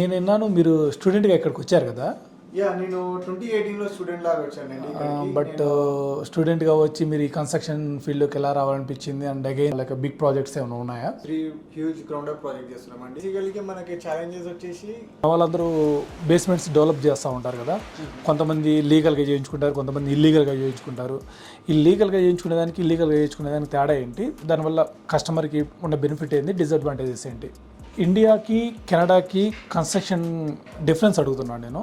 నేను విన్నాను మీరు స్టూడెంట్గా ఇక్కడికి వచ్చారు కదా. నేను 2018లో స్టూడెంట్ లాగా వచ్చానండి ఇక్కడికి. బట్ స్టూడెంట్గా వచ్చి మీరు ఈ కన్స్ట్రక్షన్ ఫీల్డ్లోకి ఎలా రావాలనిపించింది and again like big projects ఏమైనా ఉన్నాయా? 3 హ్యూజ్ గ్రౌండ్ అప్ ప్రాజెక్ట్ చేస్తున్నామండి. బేసికల్గా మనకి ఛాలెంజెస్ వచ్చేసి వాళ్ళందరూ బేస్మెంట్స్ డెవలప్ చేస్తూ ఉంటారు కదా. కొంతమంది లీగల్గా చేయించుకుంటారు, కొంతమంది ఇల్లీగల్గా చేయించుకుంటారు. ఇల్లీగల్గా చేయించుకునేదానికి ఇల్లీగల్గా చేయించుకునేదానికి తేడా ఏంటి? దానివల్ల కస్టమర్కి ఉన్న బెనిఫిట్ ఏంటి, డిసడ్వాంటేజెస్ ఏంటి? ఇండియాకి కెనడాకి కన్స్ట్రక్షన్ డిఫరెన్స్ అడుగుతున్నాను నేను.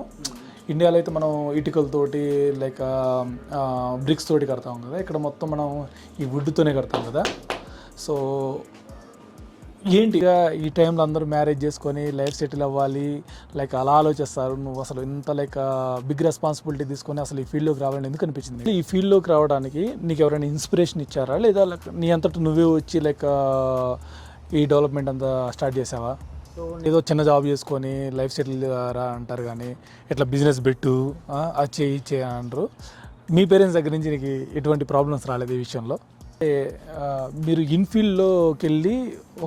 ఇండియాలో అయితే మనం ఇటుకలతోటి లైక్ బ్రిక్స్ తోటి కడతాం కదా, ఇక్కడ మొత్తం మనం ఈ వుడ్తోనే కడతాం కదా. సో ఏంటి ఈ టైంలో అందరూ మ్యారేజ్ చేసుకొని లైఫ్ సెటిల్ అవ్వాలి లైక్ అలా ఆలోచిస్తారు. నువ్వు అసలు ఇంత లైక్ బిగ్ రెస్పాన్సిబిలిటీ తీసుకొని అసలు ఈ ఫీల్డ్లోకి రావాలని ఎందుకు అనిపించింది? ఈ ఫీల్డ్లోకి రావడానికి నీకు ఎవరైనా ఇన్స్పిరేషన్ ఇచ్చారా, లేదా లైక్ నీ అంతటా నువ్వే వచ్చి లైక్ ఈ డెవలప్మెంట్ అంతా స్టార్ట్ చేసావా? సో ఏదో చిన్న జాబ్ చేసుకొని లైఫ్ సెటిల్ రా అంటారు, కానీ ఇట్లా బిజినెస్ పెట్టు అది చేయి అంటారు. మీ పేరెంట్స్ దగ్గర నుంచి నీకు ఎటువంటి ప్రాబ్లమ్స్ రాలేదు ఈ విషయంలో? మీరు ఇన్ఫీల్డ్లోకి వెళ్ళి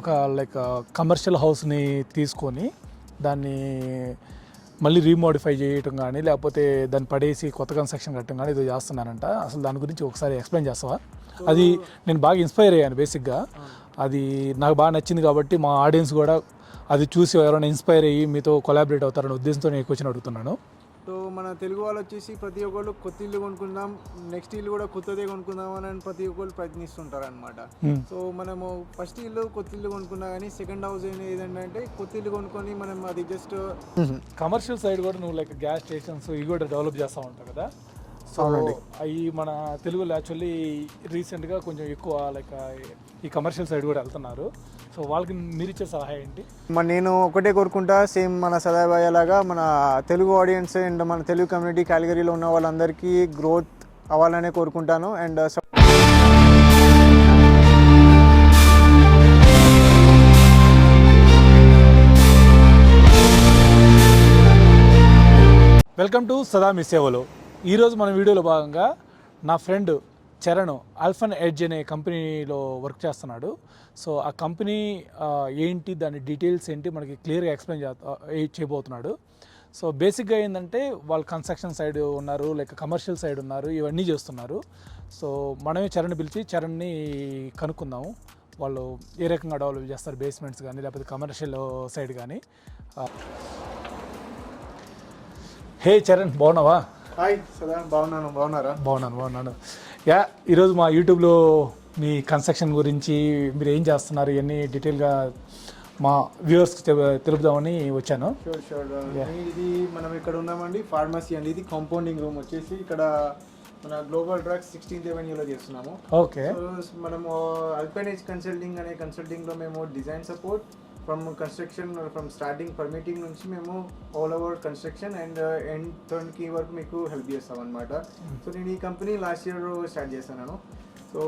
ఒక లైక్ కమర్షియల్ హౌస్ని తీసుకొని దాన్ని మళ్ళీ రీమోడిఫై చేయటం కానీ, లేకపోతే దాన్ని పడేసి కొత్త కన్స్ట్రక్షన్ కట్టడం కానీ ఏదో చేస్తున్నానంట. అసలు దాని గురించి ఒకసారి ఎక్స్ప్లెయిన్ చేస్తావా? అది నేను బాగా ఇన్స్పైర్ అయ్యాను బేసిక్గా. అది నాకు బాగా నచ్చింది కాబట్టి మా ఆడియన్స్ కూడా అది చూసి ఎవరైనా ఇన్స్పైర్ అయ్యి మీతో కొలాబరేట్ అవుతారనే ఉద్దేశంతో నేను క్వశ్చన్ అడుగుతున్నాను. సో మన తెలుగు వాళ్ళు వచ్చేసి ప్రతి ఒక్కళ్ళు కొత్త ఇల్లు కొనుక్కుందాం, నెక్స్ట్ ఇల్లు కూడా కొత్తదే కొనుక్కుందాం అని ప్రతి ఒక్కళ్ళు ప్రయత్నిస్తుంటారు అనమాట. సో మనము ఫస్ట్ ఇల్లు కొత్త ఇల్లు కొనుక్కున్నా కానీ సెకండ్ హౌస్ ఏదంటే కొత్త ఇల్లు కొనుక్కొని మనం అది జస్ట్ కమర్షియల్ సైడ్ కూడా నువ్వు లైక్ గ్యాస్ స్టేషన్స్ ఇవి కూడా డెవలప్ చేస్తూ ఉంటావు కదా. సో అవి మన తెలుగులో యాక్చువల్లీ రీసెంట్గా కొంచెం ఎక్కువ లైక్ ఈ కమర్షియల్ సైడ్ కూడా వెళ్తున్నారు. సో వాళ్ళకి మీరు ఇచ్చే సలహా ఏంటి? నేను ఒకటే కోరుకుంటా, సేమ్ మన సదాబాయ్ లాగా మన తెలుగు ఆడియన్స్ అండ్ మన తెలుగు కమ్యూనిటీ కేటగిరీలో ఉన్న వాళ్ళందరికీ గ్రోత్ అవ్వాలనే కోరుకుంటాను. అండ్ వెల్కమ్ టు సదా మీ సేవలో. ఈరోజు మన వీడియోలో భాగంగా నా ఫ్రెండ్ చరణ్ ఆల్ఫన్ ఎడ్జ్ అనే కంపెనీలో వర్క్ చేస్తున్నాడు. సో ఆ కంపెనీ ఏంటి, దాని డీటెయిల్స్ ఏంటి మనకి క్లియర్గా ఎక్స్ప్లెయిన్ చేయబోతున్నాడు. సో బేసిక్గా ఏంటంటే వాళ్ళు కన్స్ట్రక్షన్ సైడ్ ఉన్నారు, లైక్ కమర్షియల్ సైడ్ ఉన్నారు, ఇవన్నీ చేస్తున్నారు. సో మనమే చరణ్ పిలిచి చరణ్ని కనుక్కుందాము వాళ్ళు ఏ రకంగా డెవలప్ చేస్తారు, బేస్మెంట్స్ కానీ లేకపోతే కమర్షియల్ సైడ్ కానీ. హే చరణ్, బాగున్నావా? హాయ్ సదా, బాగున్నారా? బాగున్నాను. ఈరోజు మా యూట్యూబ్లో మీ కన్స్ట్రక్షన్ గురించి మీరు ఏం చేస్తున్నారు ఇవన్నీ డీటెయిల్గా మా వ్యూవర్స్కి తెలుపుదామని వచ్చాను. షూర్. ఇది మనం ఇక్కడ ఉన్నామండి ఫార్మసీ అండి. ఇది కాంపౌండింగ్ రూమ్ వచ్చేసి ఇక్కడ మన గ్లోబల్ డ్రగ్స్ 16th Avenue చేస్తున్నాము. ఓకే. మనము ఆల్ఫన్ ఎడ్జ్ కన్సల్టింగ్ అనే కన్సల్టింగ్లో మేము design support from construction from starting permitting నుంచి మేము all over construction and end turnkey వరకు మీకు హెల్ప్ చేస్తాం అనమాట. సో నేను ఈ కంపెనీ లాస్ట్ ఇయర్ స్టార్ట్ చేశాను. సో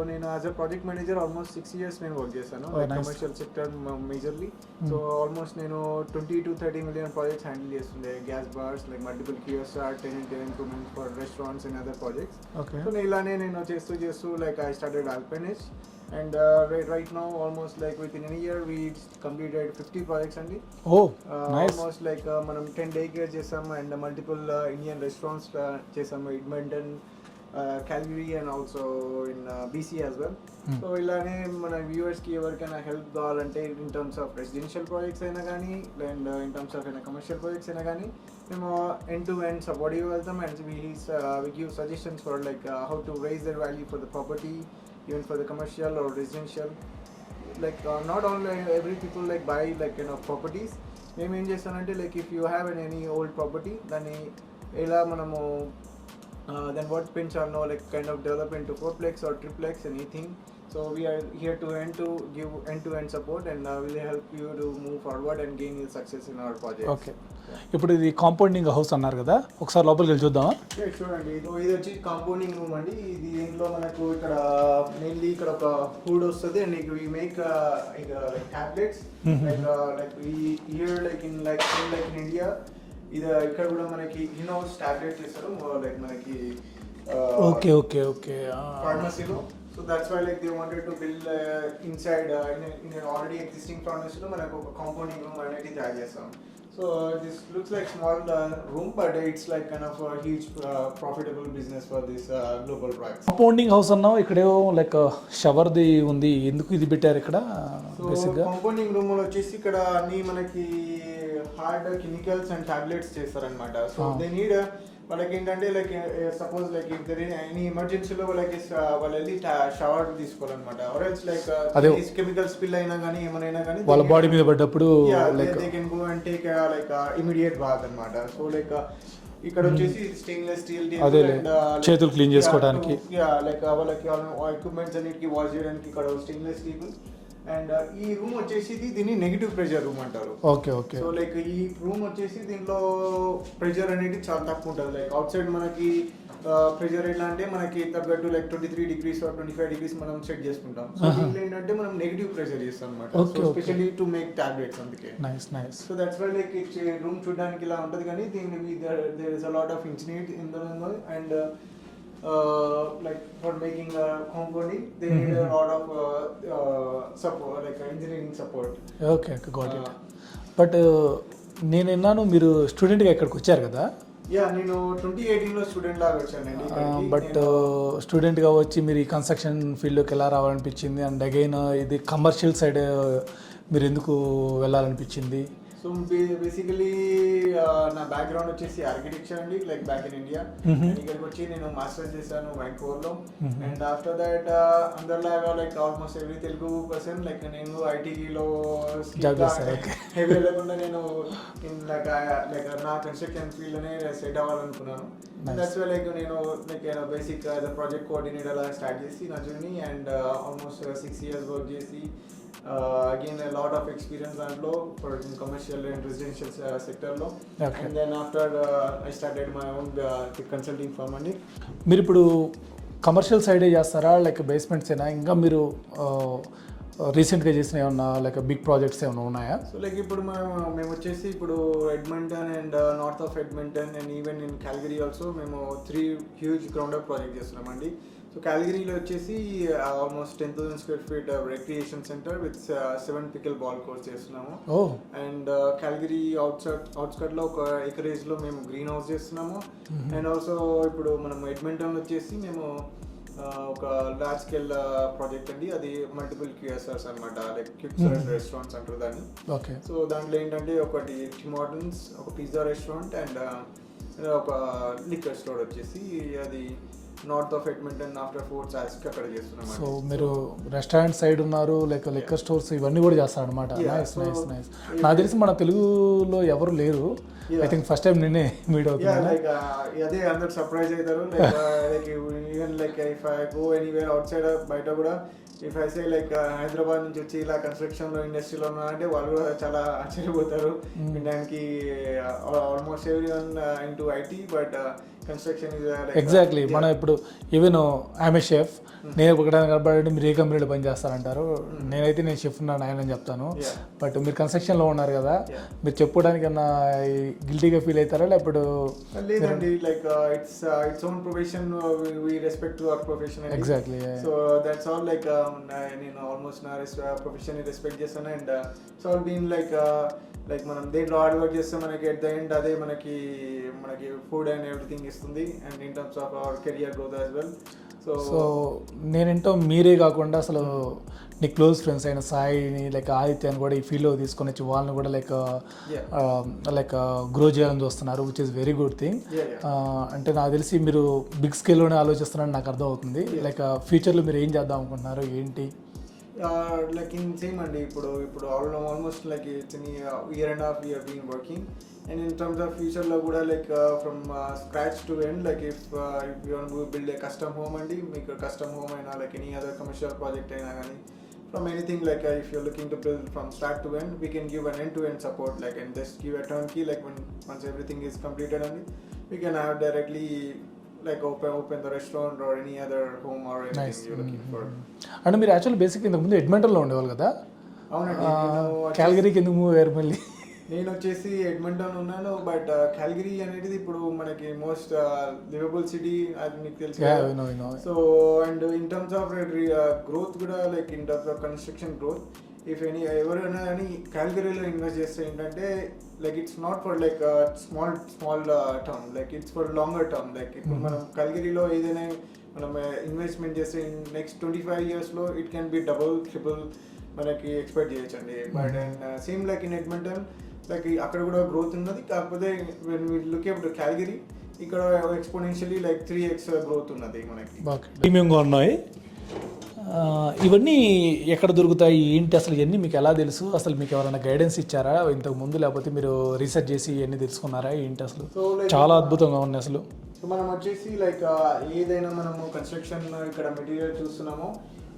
నేను as a project manager almost 6 years నేను వర్క్ చేశాను commercial sector majorly. So almost నేను 20 to 30 million ప్రాజెక్ట్స్ హ్యాండిల్ చేస్తుండే, gas bars like multiple kiosk, tenant improvements for restaurants and other projects. So ఇలానే నేను చేస్తూ like I started Alphan Edge. And right now almost like within a year we completed 50 projects అండి. Nice. Almost like మనం 10 daycares చేసాము and multiple Indian restaurants చేసాము, Edmonton, Calgary and also in BC as well. So ఇలానే మన వ్యూవర్స్కి ఎవరికైనా help కావాలంటే in terms of residential projects అయినా కానీ and in terms of commercial projects అయినా కానీ మేము ఎండ్ టు ఎండ్ సపోర్ట్ ఇవ్వగలుగుతాం. And we give suggestions for like how to raise their value for the property, even for the commercial or residential. Like not only every people like buy like properties. మేము ఏం చేస్తానంటే like if you have any old property దాన్ని ఎలా మనము then what పెంచాలనో like kind of develop into 4plex or triplex anything. So we are here to give end-to-end support and will help you to move forward and gain your success in our project. Okay. ఇప్పుడు ఇది compounding house అన్నారు కదా, ఒకసారి లోపలికి వెళ్ళి చూద్దామా? చూడండి, ఇది వచ్చి కాంపౌండింగ్ రూమ్ అండి. ఇది దీంట్లో మనకు ఇక్కడ మెయిన్లీ ఇక్కడ ఒక ఫుడ్ వస్తుంది and we make like tablets like here like in India. ఇది ఇక్కడ కూడా మనకి ఇన్ హౌస్ టాబ్లెట్స్ ఇస్తారు లైక్ మనకి ఓకే ఫార్మసీలో. So that's why like they wanted to build inside in an already existing pharmacy లో మనకు ఒక కాంపౌండింగ్ రూమ్ అనేది తయారు చేస్తాం. So this looks like small room, but it's like kind of a huge profitable business for this global brands. Compounding house అన్నావు, ఇక్కడేమో like షవర్ది ఉంది, ఎందుకు ఇది పెట్టారు ఇక్కడ సో బేసిక్గా? కాంపౌండింగ్ రూమ్ లో వచ్చేసి ఇక్కడ అన్ని మనకి హార్డ్ కెమికల్స్ అండ్ టాబ్లెట్స్ చేస్తారనమాట. సో దే నీడ్ వాళ్ళకి ఏంటంటే like suppose like if there any ఎమర్జెన్సీలో వాళ్ళకి వాళ్ళు వెళ్ళి షవర్ తీసుకోవాలన్నమాట. Or else like chemical spill అయినా కానీ ఏమైనా కానీ వాళ్ళ బాడీ మీద పడ్డప్పుడు like they can go and take like immediate bath అన్నమాట. సో లైక్ ఇక్కడ వచ్చేసి స్టెయిన్లెస్ స్టీల్ చేతులు క్లీన్ చేసుకోవడానికి లైక్ వాళ్ళకి ఎక్విప్మెంట్స్ అన్నిటికి వాష్ చేయడానికి ఇక్కడ స్టెయిన్లెస్ స్టీల్. అండ్ ఈ రూమ్ వచ్చేసి దీన్ని నెగిటివ్ ప్రెషర్ రూమ్ అంటారు. Okay okay. సో లైక్ ఈ రూమ్ వచ్చేసి దీంట్లో ప్రెషర్ అనేది చాలా తక్కువ ఉంటుంది. లైక్ అవుట్ సైడ్ మనకి ప్రెషర్ ఎట్లా అంటే మనకి తగ్గట్టు లైక్ 23 degrees or 25 degrees మనం సెట్ చేసుకుంటాం. సో దీంట్లో ఏంటంటే మనం నెగిటివ్ ప్రెషర్ చేస్తాం అనమాట. So specially to make tablets అందుకే. Nice nice. So that's why like room చూడడానికి ఇలా ఉంటుంది, కానీ దీనికి there is a lot of engineering in the room. And like for making compounding they need a lot of support, like engineering support. Okay okay, got it. But నేను విన్నాను మీరు స్టూడెంట్గా ఇక్కడికి వచ్చారు కదా? యా, నేను 2018లో స్టూడెంట్ లాగా వచ్చానండి. బట్ స్టూడెంట్గా వచ్చి మీరు ఈ కన్స్ట్రక్షన్ ఫీల్డ్లోకి ఎలా రావాలనిపించింది? అండ్ అగైన్ ఇది కమర్షియల్ సైడ్ మీరు ఎందుకు వెళ్ళాలనిపించింది? సో బేసికలీ నా బ్యాక్గ్రౌండ్ వచ్చేసి ఆర్కిటెక్చర్ అండి, లైక్ బ్యాక్ ఇన్ ఇండియా. ఇక్కడికి వచ్చి నేను మాస్టర్స్ చేశాను వ్యాంకోవర్లో. అండ్ ఆఫ్టర్ దాట్ అందరిలాగా like almost every Telugu person like నేను ఐటీలో హెవీ లేకుండా నేను లైక్ నా కన్స్ట్రక్షన్ ఫీల్డ్లోనే సెట్ అవ్వాలనుకున్నాను. దట్స్ వై లైక్ నేను లైక్ బేసిక్ ప్రాజెక్ట్ కోఆర్డినేటర్ అలా స్టార్ట్ చేసి నా జర్నీ. అండ్ ఆల్మోస్ట్ 6 years వర్క్ చేసి again a lot of experience దాంట్లో for in commercial and residential sector లో. And then after I started my own consulting firm అండి. మీరు ఇప్పుడు కమర్షియల్ సైడే చేస్తారా లైక్ బేస్మెంట్స్ అయినా? ఇంకా మీరు రీసెంట్గా చేసిన ఏమన్నా లైక్ బిగ్ ప్రాజెక్ట్స్ ఏమైనా ఉన్నాయా? సో లైక్ ఇప్పుడు మేము వచ్చేసి ఇప్పుడు Edmonton and north of Edmonton and even in Calgary also మేము 3 హ్యూజ్ గ్రౌండ్ అప్ ప్రాజెక్ట్ చేస్తున్నామండి. సో క్యాల్గరీలో వచ్చేసి almost 10,000 square feet recreation centre with 7 pickle ball courts చేస్తున్నాము. అండ్ క్యాల్గరీ అవుట్స్కట్ లో ఒక ఎకరేజ్ లో మేము గ్రీన్ హౌస్ చేస్తున్నాము. అండ్ ఆల్సో ఇప్పుడు మనం ఎడ్మంటన్ వచ్చేసి మేము ఒక లార్జ్ స్కేల్ ప్రాజెక్ట్ అండి, అది మల్టిపుల్ QSRs అనమాట, లైక్ క్విక్ సర్వీస్ రెస్టారెంట్స్ అంటారు దాన్ని. ఓకే. సో దాంట్లో ఏంటంటే ఒకటి టిమ్ హార్టన్స్, ఒక పిజ్జా రెస్టారెంట్ అండ్ ఒక లిక్కర్ స్టోర్ వచ్చేసి అది నార్త్ ఆఫ్ ఎడ్మంటన్ ఆఫ్టర్ ఫోర్ట్ సాస్కి అక్కడ చేస్తున్నాం. సో మీరు రెస్టారెంట్ సైడ్ ఉన్నారు, లైక్ లిక్కర్ స్టోర్స్ ఇవన్నీ కూడా చేస్తారనమాట. Nice nice nice. నాకు తెలిసి మన తెలుగులో ఎవరు లేరు. ఐ థింక్ ఫస్ట్ టైం నేనే మీట్ అవుతున్నాను. లైక్ అదే అందరు సర్ప్రైజ్ అవుతారు. Like even like if I go anywhere out side బయట కూడా if I say like Hyderabad నుంచి వచ్చి ఇలా కన్స్ట్రక్షన్ లో ఇండస్ట్రీలో ఉన్నారంటే వాళ్ళు కూడా చాలా ఆశ్చర్యపోతారు. దానికి almost every one into IT, but construction exactly. మనం ఇప్పుడు ఈవెన్ ఐఎమ్ ఏ షెఫ్, నేను ఒకటే కనబడి మీరు ఏ కంపెనీలో పని చేస్తారంటారు. నేనైతే నేను షెఫ్ ఉన్నాను ఆయన అని చెప్తాను. బట్ మీరు కన్స్ట్రక్షన్లో ఉన్నారు కదా, మీరు చెప్పుకోవడానికి ఏమన్నా గిల్టీగా ఫీల్ అవుతారా? లేకపోతే లేదండి, like it's own profession, we respect our profession. Exactly. So that's all. Like నేను ఆల్మోస్ట్ నా ప్రొఫెషన్ రెస్పెక్ట్ చేస్తాను. And it's all been like మనం దేంట్లో హార్డ్ వర్క్ చేస్తే మనకి ఎట్ ద ఎండ్ అదే మనకి ఫుడ్ అండ్ ఎవ్రీథింగ్ ఇస్తుంది. And in terms of our career growth as well. So నేనేంటో మీరే కాకుండా అసలు నీ క్లోజ్ ఫ్రెండ్స్ అయిన సాయిని లైక్ ఆదిత్యాన్ని కూడా ఈ ఫీల్డ్లో తీసుకొని వచ్చి వాళ్ళని కూడా లైక్ గ్రో చేయాలని చూస్తున్నారు, which is very good thing. అంటే నాకు తెలిసి మీరు బిగ్ స్కేల్లోనే ఆలోచిస్తున్నారని నాకు అర్థం అవుతుంది. లైక్ ఫ్యూచర్లో మీరు ఏం చేద్దాం అనుకుంటున్నారు, ఏంటి? లైక్ ఇన్ సేమ్ అండి, ఇప్పుడు almost like it's year and a half we have been working. And in terms of future లో కూడా like from scratch to end, like if you want to build a custom home అండి, మీకు custom home అయినా like any other commercial project అయినా కానీ from anything, like if you're looking to build from start to end, we can give an end-to-end support, like, and just give a turnkey, like once everything is completed, and we can have directly like open the restaurant or any other home or anything. Nice. You're looking for. అంటే మీరు actually basic ఇంతకు ముందు ఎడ్మంటన్లో ఉండేవాళ్ళు కదా? అవునండి. క్యాల్గరీకి ఎందుకు move అయ్యారు మళ్ళీ? నేను వచ్చేసి ఎడ్మంటన్ ఉన్నాను, బట్ క్యాల్గరీ అనేది ఇప్పుడు మనకి మోస్ట్ లివబుల్ సిటీ, అది మీకు తెలుసు. So and in terms of growth కూడా, like in terms of construction growth, if ఎవరైనా కానీ క్యాల్గరీలో ఇన్వెస్ట్ చేస్తే ఏంటంటే like it's not for like a small term, like it's for longer term. Like ఇప్పుడు మనం కలిగిరిలో ఏదైనా మనం ఇన్వెస్ట్మెంట్ చేస్తే ఇన్ నెక్స్ట్ 25 years లో it can be double triple మనకి ఎక్స్పెక్ట్ చేయొచ్చండి. But and same like in Edmonton like అక్కడ కూడా గ్రోత్ ఉన్నది, కాకపోతే when we look at Calgary ఇక్కడ ఎక్స్పోనెన్షియలీ లైక్ 3x గ్రోత్ ఉన్నది మనకి. ప్రీమియంగా ఉన్నాయి. ఇవన్నీ ఎక్కడ దొరుకుతాయి ఏంటి అసలు ఇవన్నీ మీకు ఎలా తెలుసు? అసలు మీకు ఎవరైనా గైడెన్స్ ఇచ్చారా ఇంతకు ముందు, లేకపోతే మీరు రీసెర్చ్ చేసి ఇవన్నీ తెలుసుకున్నారా ఏంటి? అసలు చాలా అద్భుతంగా ఉన్నాయి అసలు. సో మనం వచ్చేసి లైక్ ఏదైనా మనము కన్స్ట్రక్షన్ ఇక్కడ మెటీరియల్ చూస్తున్నామో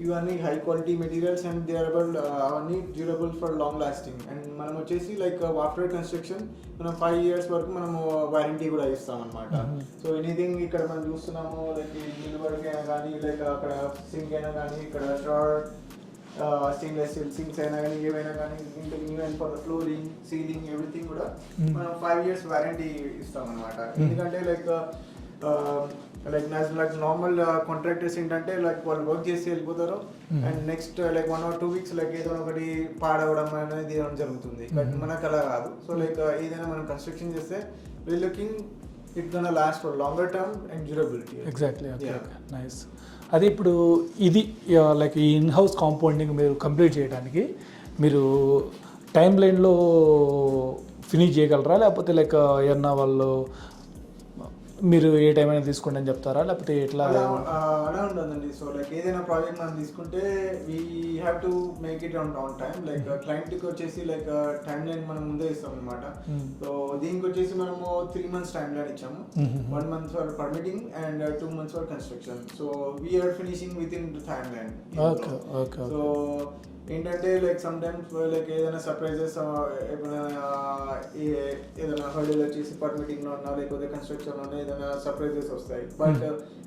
ఇవన్నీ high quality materials and durable, అవన్నీ durable for long lasting. And మనం వచ్చేసి లైక్ ఆఫ్టర్ కన్స్ట్రక్షన్ మనం 5 years వరకు మనము వారంటీ కూడా ఇస్తాం అనమాట. సో ఎనీథింగ్ ఇక్కడ మనం చూస్తున్నాము లైక్ ఇల్లు వరకు అయినా కానీ, లైక్ అక్కడ సింక్ అయినా కానీ, ఇక్కడ షార్ట్ స్టెయిన్లెస్ స్టీల్ సింక్స్ అయినా కానీ, ఏవైనా కానీ, even for flooring ceiling everything కూడా మనం 5 years వారంటీ ఇస్తాం అనమాట. ఎందుకంటే లైక్ నార్మల్ కాంట్రాక్టర్స్ ఏంటంటే లైక్ వాళ్ళు వర్క్ చేసి వెళ్ళిపోతారు and next like 1 or 2 weeks like ఏదో ఒకటి పాడవడం అనేది జరుగుతుంది. బట్ మనకు అలా కాదు. సో లైక్ ఏదైనా మనం కన్స్ట్రక్షన్ చేస్తే we looking it gonna last for longer term and durability. Exactly. Okay, nice. అదే ఇప్పుడు ఇది లైక్ ఈ ఇన్ హౌస్ కాంపౌండింగ్ మీరు కంప్లీట్ చేయడానికి మీరు టైం లైన్లో ఫినిష్ చేయగలరా, లేకపోతే లైక్ ఏమన్నా వాళ్ళు మీరు ఏ టైం అయినా తీసుకోండి అని చెప్తారా, లేకపోతే ఎట్లా? అలా ఉండదండి. సో లైక్ ఏదైనా ప్రాజెక్ట్ మనం తీసుకుంటే we have to make it on time. Like క్లయింట్కి వచ్చేసి లైక్ టైం లైన్ మనం ముందే ఇస్తాం అనమాట. సో దీనికి వచ్చేసి మనము 3 months టైం లైన్ ఇచ్చాము. 1 month for permitting and 2 months for construction. So we're finishing within timeline. So ఏంటంటే లైక్ సమ్ టైమ్స్ లైక్ ఏదైనా సర్ప్రైజెస్, ఏదైనా హర్డల్ వచ్చేసి పర్మిటింగ్ లో ఉన్నా లేకపోతే కన్స్ట్రక్షన్ లో ఏదైనా సర్ప్రైజెస్ వస్తాయి. బట్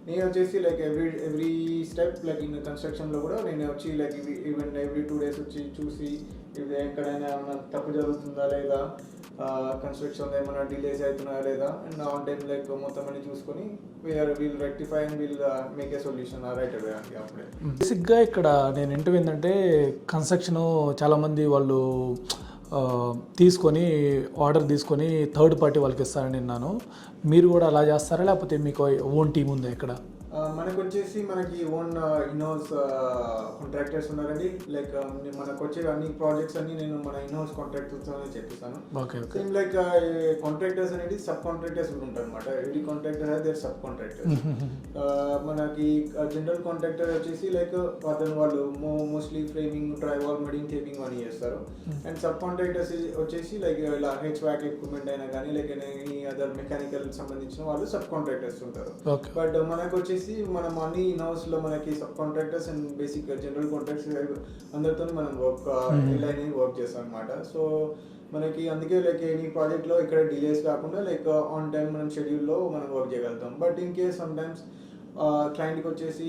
నేను వచ్చేసి like every step like in construction లో కూడా నేను వచ్చి లైక్ ఈవెన్ ఎవ్రీ 2 days వచ్చి చూసి ఇది ఎక్కడైనా ఏమైనా తప్పు జరుగుతుందా లేదా, కన్స్ట్రక్షన్ ఏమైనా డిలేస్ అవుతున్నాయా లేదా, అండ్ ఆన్ టైం లైక్ మొత్తం అన్ని చూసుకొని will rectify and will make a solution right away అండి. అప్పుడే బేసిక్గా ఇక్కడ నేను ఏంటో ఏంటంటే కన్స్ట్రక్షన్ చాలామంది వాళ్ళు తీసుకొని ఆర్డర్ తీసుకొని థర్డ్ పార్టీ వాళ్ళకి ఇస్తారని విన్నాను. మీరు కూడా అలా చేస్తారా, లేకపోతే మీకు ఓన్ టీం ఉందా ఇక్కడ? మనకు వచ్చేసి మనకి ఓన్ ఇన్హౌస్ కాంట్రాక్టర్స్ ఉన్నారండి. లైక్ మనకు వచ్చే అన్ని ప్రాజెక్ట్స్ అన్ని నేను మన ఇన్హౌస్ కాంట్రాక్టర్స్తోనే చెప్పిస్తాను. సేమ్ లైక్ కాంట్రాక్టర్స్ అనేది సబ్ కాంట్రాక్టర్స్ ఉంటారు అనమాట. Every contractor has their sub contractors. మనకి జనరల్ కాంట్రాక్టర్ వచ్చేసి లైక్ వాళ్ళు మోస్ట్లీ ఫ్రేమింగ్, డ్రైవాల్, మెడింగ్, టేపింగ్ అని చేస్తారు. అండ్ సబ్ కాంట్రాక్టర్స్ వచ్చేసి లైక్ ఇలా హెచ్వాక్ ఎక్విప్మెంట్ అయినా కానీ లైక్ ఎనీ అదర్ మెకానికల్ సంబంధించిన వాళ్ళు సబ్ కాంట్రాక్టర్స్ ఉంటారు. బట్ మనకు వచ్చేసి మనం అన్ని ఇన్ హౌస్ లో మనకి sub contractors and basic general contractors అందరితో మనం వర్క్ చేస్తాం అనమాట. సో మనకి అందుకే లైక్ ఎనీ ప్రాజెక్ట్ లో ఇక్కడ డిలేస్ కాకుండా లైక్ ఆన్ టైం మనం షెడ్యూల్లో మనం వర్క్ చేయగలుగుతాం. But in case some times క్లయింట్కి వచ్చేసి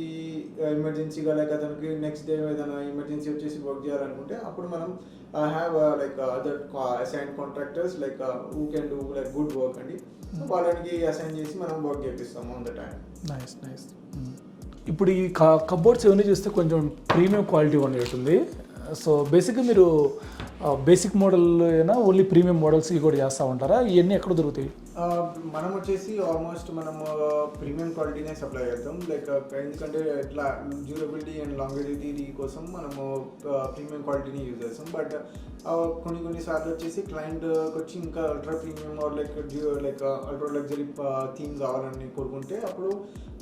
ఎమర్జెన్సీగా లైక్ అతనికి నెక్స్ట్ డే ఏదైనా ఎమర్జెన్సీ వచ్చేసి వర్క్ చేయాలనుకుంటే అప్పుడు మనం have like other assign contractors like who can do like good work అండి. సో వాళ్ళకి అసైన్ చేసి మనం వర్క్ చేపిస్తాము ఆన్ ద టైం. నైస్. ఇప్పుడు ఈ కబోర్డ్స్ ఇవన్నీ చూస్తే కొంచెం ప్రీమియం క్వాలిటీ ఉండేటుంది. సో బేసిక్గా మీరు బేసిక్ మోడల్ అయినా ఓన్లీ ప్రీమియం మోడల్స్ ఇవి కూడా చేస్తూ ఉంటారా? ఇవన్నీ ఎక్కడ దొరుకుతాయి? మనం వచ్చేసి ఆల్మోస్ట్ మనము ప్రీమియం క్వాలిటీనే సప్లై చేస్తాం. లైక్ ఎందుకంటే ఇట్లా డ్యూరబిలిటీ అండ్ లాంగివిటీ కోసం మనము ప్రీమియం క్వాలిటీని యూజ్ చేస్తాం. బట్ కొన్ని సార్లు వచ్చేసి క్లయింట్కి వచ్చి ఇంకా ultra premium or like ultra luxury theme కావాలని కోరుకుంటే అప్పుడు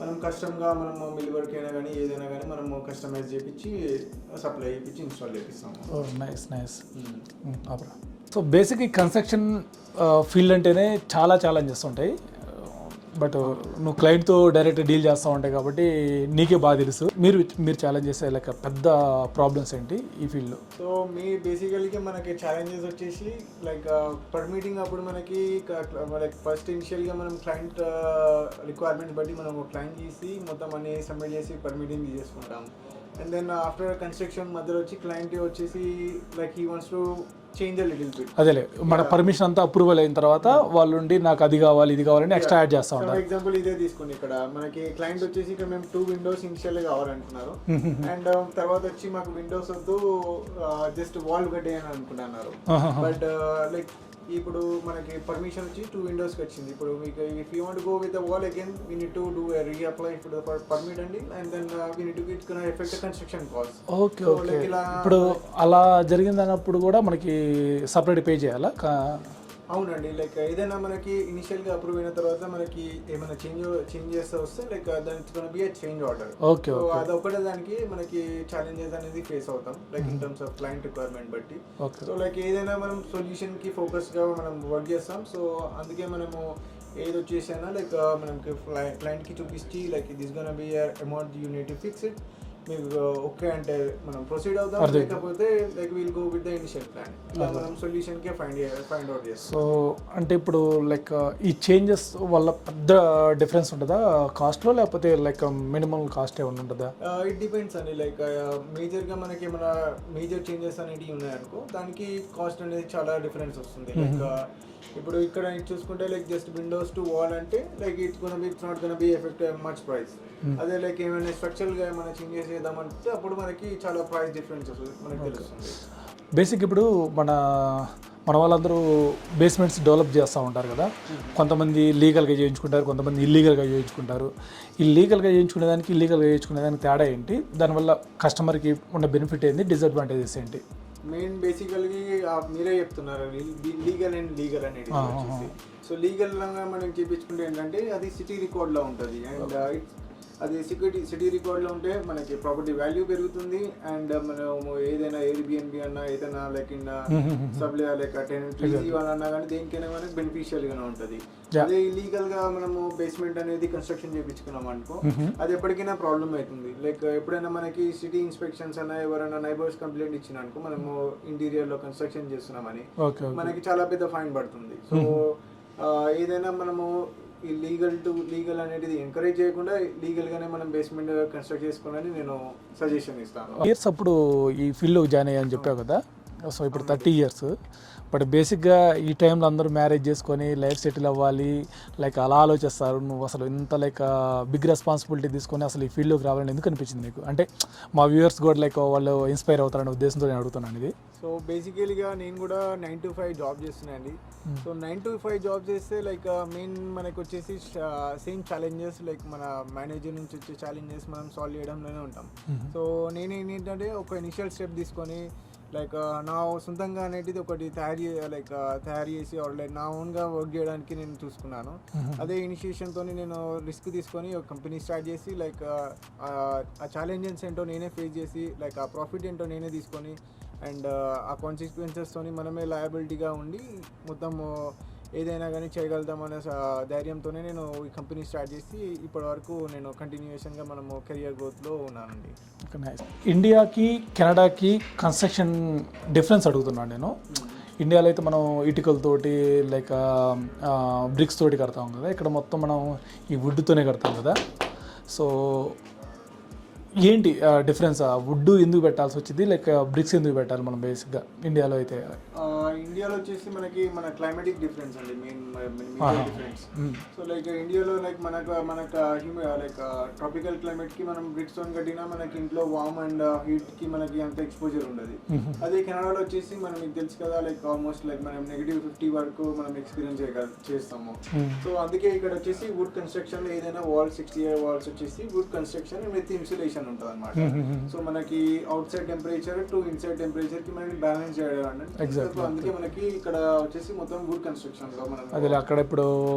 మనం కస్టమ్గా మనము మిల్ వర్క్ అయినా కానీ ఏదైనా కానీ మనము కస్టమైజ్ చేయించి సప్లై చేయించి ఇన్స్టాల్ చేపిస్తాము. నైస్. సో బేసిక్ ఈ కన్స్ట్రక్షన్ ఫీల్డ్ అంటేనే చాలా ఛాలెంజెస్ ఉంటాయి. బట్ నువ్వు క్లయింట్తో డైరెక్ట్ డీల్ చేస్తూ ఉంటాయి కాబట్టి నీకే బాగా తెలుసు. మీరు ఛాలెంజ్ చేసే లైక్ పెద్ద ప్రాబ్లమ్స్ ఏంటి ఈ ఫీల్డ్లో? సో బేసికల్గా మనకి ఛాలెంజెస్ వచ్చేసి లైక్ పర్మిటింగ్ అప్పుడు మనకి లైక్ ఫస్ట్ ఇనిషియల్గా మనం క్లయింట్ రిక్వైర్మెంట్స్ బట్టి మనం క్లయింట్ చేసి మొత్తం అన్ని సబ్మిట్ చేసి పర్మిటింగ్ చేసుకుంటాం. అండ్ దెన్ ఆఫ్టర్ కన్స్ట్రక్షన్ మధ్యలో వచ్చి క్లయింట్ వచ్చేసి like he wants to change a little bit. అదేలే మన పర్మిషన్ అంతా అప్రూవల్ అయిన తర్వాత వాళ్ళు ఉండి నాకు అది కావాలి ఇది కావాలని ఎక్స్ట్రా యాడ్ చేస్తా ఉంటారు. ఎగ్జాంపుల్ ఇదే తీసుకోండి. ఇక్కడ మనకి క్లయింట్ వచ్చేసి ఇక్కడ మేము 2 windows ఇనిషియల్ కావాలనుకున్నారు. అండ్ తర్వాత వచ్చి మాకు విండోస్ వద్దు జస్ట్ వాల్ గడ్డే అని అనుకుంటున్నారు. బట్ లైక్ ఇప్పుడు మనకి పర్మిషన్ వచ్చి 2 విండోస్కి వచ్చింది. ఇప్పుడు మీకు if you want go with the wall again we need to do reapply for the permit అండి, and then we need to it can affect construction cost. Okay okay. ఇప్పుడు అలా జరిగిందన్నప్పుడు కూడా మనకి సపరేట్ పే చేయాలా? అవునండి, లైక్ ఏదైనా మనకి ఇనిషియల్గా అప్రూవ్ అయిన తర్వాత మనకి ఏమైనా చేంజెస్ వస్తే లైక్ దానికి B change order. Okay. So అదొకటే దానికి మనకి ఛాలెంజెస్ అనేది ఫేస్ అవుతాం, like in terms of client requirement బట్టి. సో లైక్ ఏదైనా మనం సొల్యూషన్కి ఫోకస్గా మనం వర్క్ చేస్తాం. సో అందుకే మనము ఏది వచ్చేసైనా లైక్ మనకి క్లయింట్కి చూపించి like this gonna B amount you need to fix it, మీకు ఓకే అంటే మనం ప్రొసీడ్ అవుతాం, లేకపోతే like will go with the initial plan. ఇలా మనం సొల్యూషన్ కే ఫైండ్ అవుట్ చేస్తాం. సో అంటే ఇప్పుడు లైక్ ఈ చేంజెస్ వల్ల పెద్ద డిఫరెన్స్ ఉంటుందా కాస్ట్లో, లేకపోతే లైక్ మినిమం కాస్ట్ ఏమైనా ఉంటుందా? ఇట్ డిపెండ్స్ అండి, లైక్ మేజర్గా మనకి ఏమైనా మేజర్ చేంజెస్ అనేవి ఉన్నాయనుకో దానికి కాస్ట్ అనేది చాలా డిఫరెన్స్ వస్తుంది. లైక్ ఇప్పుడు ఇక్కడ చూసుకుంటే like just windows to wall అంటే like it's not gonna be affect much price. అదే లైక్ ఏమైనా స్ట్రక్చరల్గా ఏమైనా చేంజెస్ చేద్దామంటే అప్పుడు మనకి చాలా ప్రైస్ డిఫరెన్స్ మనకి తెలుస్తుంది. బేసిక్ ఇప్పుడు మన వాళ్ళందరూ బేస్మెంట్స్ డెవలప్ చేస్తూ ఉంటారు కదా, కొంతమంది లీగల్గా చేయించుకుంటారు, కొంతమంది ఇల్లీగల్గా చేయించుకుంటారు. ఇల్లీగల్గా చేయించుకునే దానికి ఇల్లీగల్గా చేయించుకునే దానికి తేడా ఏంటి? దానివల్ల కస్టమర్కి ఉన్న బెనిఫిట్ ఏంటి, డిసడ్వాంటేజెస్ ఏంటి? మెయిన్ బేసికల్గా మీరే చెప్తున్నారు లీగల్ అండ్ లీగల్ అనేది. సో లీగల్ మనం చేయించుకుంటే ఏంటంటే అది సిటీ రికార్డ్లో ఉంటుంది, అండ్ అది సిటీ రికార్డ్లో ఉంటే మనకి ప్రాపర్టీ వాల్యూ పెరుగుతుంది, అండ్ మనం ఏదైనా ఎయిర్బిఎన్బి అన్నా ఏదైనా లైక్ ఇన్ సబ్లే లైక్ టెనెంట్ ఇవ్వాలన్నా కానీ దేనికైనా మనకి బెనిఫిషియల్గానే ఉంటుంది. అదే ఇల్లీగల్గా మనము బేస్మెంట్ అనేది కన్స్ట్రక్షన్ చేయించుకున్నాం అనుకో అది ఎప్పటికైనా ప్రాబ్లం అవుతుంది. లైక్ ఎప్పుడైనా మనకి సిటీ ఇన్స్పెక్షన్స్ అన్నా ఎవరైనా నైబర్స్ కంప్లైంట్ ఇచ్చిన అనుకో మనము ఇంటీరియర్లో కన్స్ట్రక్షన్ చేస్తున్నామని మనకి చాలా పెద్ద ఫైన్ పడుతుంది. సో ఏదైనా మనము ఈ లీగల్ అనేది ఎంకరేజ్ చేయకుండా లీగల్గానే మనం బేస్మెంట్ కన్స్ట్రక్ట్ చేసుకోవాలని నేను సజెషన్ ఇస్తాను. ఇయర్స్ అప్పుడు ఈ ఫీల్డ్లో జాయిన్ అయ్యని చెప్పావు కదా, సో ఇప్పుడు 30 ఇయర్స్. బట్ బేసిక్గా ఈ టైంలో అందరూ మ్యారేజ్ చేసుకొని లైఫ్ సెటిల్ అవ్వాలి, లైక్ అలా ఆలోచిస్తారు. నువ్వు అసలు ఇంత లైక్ బిగ్ రెస్పాన్సిబిలిటీ తీసుకొని అసలు ఈ ఫీల్డ్లోకి రావాలని ఎందుకు అనిపించింది నీకు? అంటే మా వ్యూవర్స్ కూడా లైక్ వాళ్ళు ఇన్స్పైర్ అవుతారనే ఉద్దేశంతో నేను అడుగుతున్నాను ఇది. సో బేసికలీగా నేను కూడా 9 to 5 జాబ్ చేస్తున్నాను అండి. సో 9 to 5 జాబ్ చేస్తే లైక్ మెయిన్ మనకు వచ్చేసి సేమ్ ఛాలెంజెస్ లైక్ మన మేనేజర్ నుంచి వచ్చే ఛాలెంజెస్ మనం సాల్వ్ చేయడంలోనే ఉంటాం. సో నేను ఏంటంటే ఒక ఇనిషియల్ స్టెప్ తీసుకొని లైక్ నా సొంతంగా అనేది ఒకటి తయారు చేసి లైక్ నా ఓన్గా వర్క్ చేయడానికి నేను చూసుకున్నాను. అదే ఇనిషియేషన్తో నేను రిస్క్ తీసుకొని ఒక కంపెనీ స్టార్ట్ చేసి లైక్ ఆ ఛాలెంజెస్ ఏంటో నేనే ఫేస్ చేసి లైక్ ఆ ప్రాఫిట్ ఏంటో నేనే తీసుకొని అండ్ ఆ కాన్సిక్వెన్సెస్తోని మనమే లయబిలిటీగా ఉండి మొత్తం ఏదైనా కానీ చేయగలుగుతామనే ధైర్యంతోనే నేను ఈ కంపెనీ స్టార్ట్ చేసి ఇప్పటి వరకు నేను కంటిన్యూషన్గా మనము కెరియర్ గ్రోత్లో ఉన్నానండి. ఇండియాకి కెనడాకి కన్స్ట్రక్షన్ డిఫరెన్స్ అడుగుతున్నాను నేను. ఇండియాలో అయితే మనం ఇటుకలతోటి లైక్ బ్రిక్స్ తోటి కడతాం కదా, ఇక్కడ మొత్తం మనం ఈ వుడ్తోనే కడతాం కదా. సో ఏంటి డిఫరెన్స్? వుడ్ ఎందుకు పెట్టాల్సి వచ్చింది, లైక్ బ్రిక్స్ ఎందుకు పెట్టాలి మనం బేసిక్గా ఇండియాలో అయితే? ఇండియాలో వచ్చేసి మన క్లైమాటిక్ డిఫరెన్స్ అండి మెయిన్ డిఫరెన్స్. సో లైక్ ఇండియాలో లైక్ మనకు లైక్ ట్రాపికల్ క్లైమేట్ కి మనం బ్రిక్స్ తో కట్టినా మనకి ఇంట్లో వార్మ్ అండ్ హీట్ కి మనకి అంత ఎక్స్పోజర్ ఉండదు. అదే కెనడాలో వచ్చేసి మనం మీకు తెలుసు కదా లైక్ ఆల్మోస్ట్ లైక్ మనం -50 వరకు మనం ఎక్స్పీరియన్స్ చేస్తాము. సో అందుకే ఇక్కడ వచ్చేసి వుడ్ కన్స్ట్రక్షన్ ఏదైనా వాల్స్ 60 వాల్స్ వచ్చేసి వుడ్ కన్స్ట్రక్షన్ విత్ ఇన్సులేషన్ ఉంటుంది అనమాట. సో మనకి out side temperature to inside temperature కి మనకి బ్యాలెన్స్ చేయడం అందుకే మనకి ఇక్కడ వచ్చేసి మొత్తం వుడ్ కన్స్ట్రక్షన్ లో మనం అదే అక్కడ ఇప్పుడు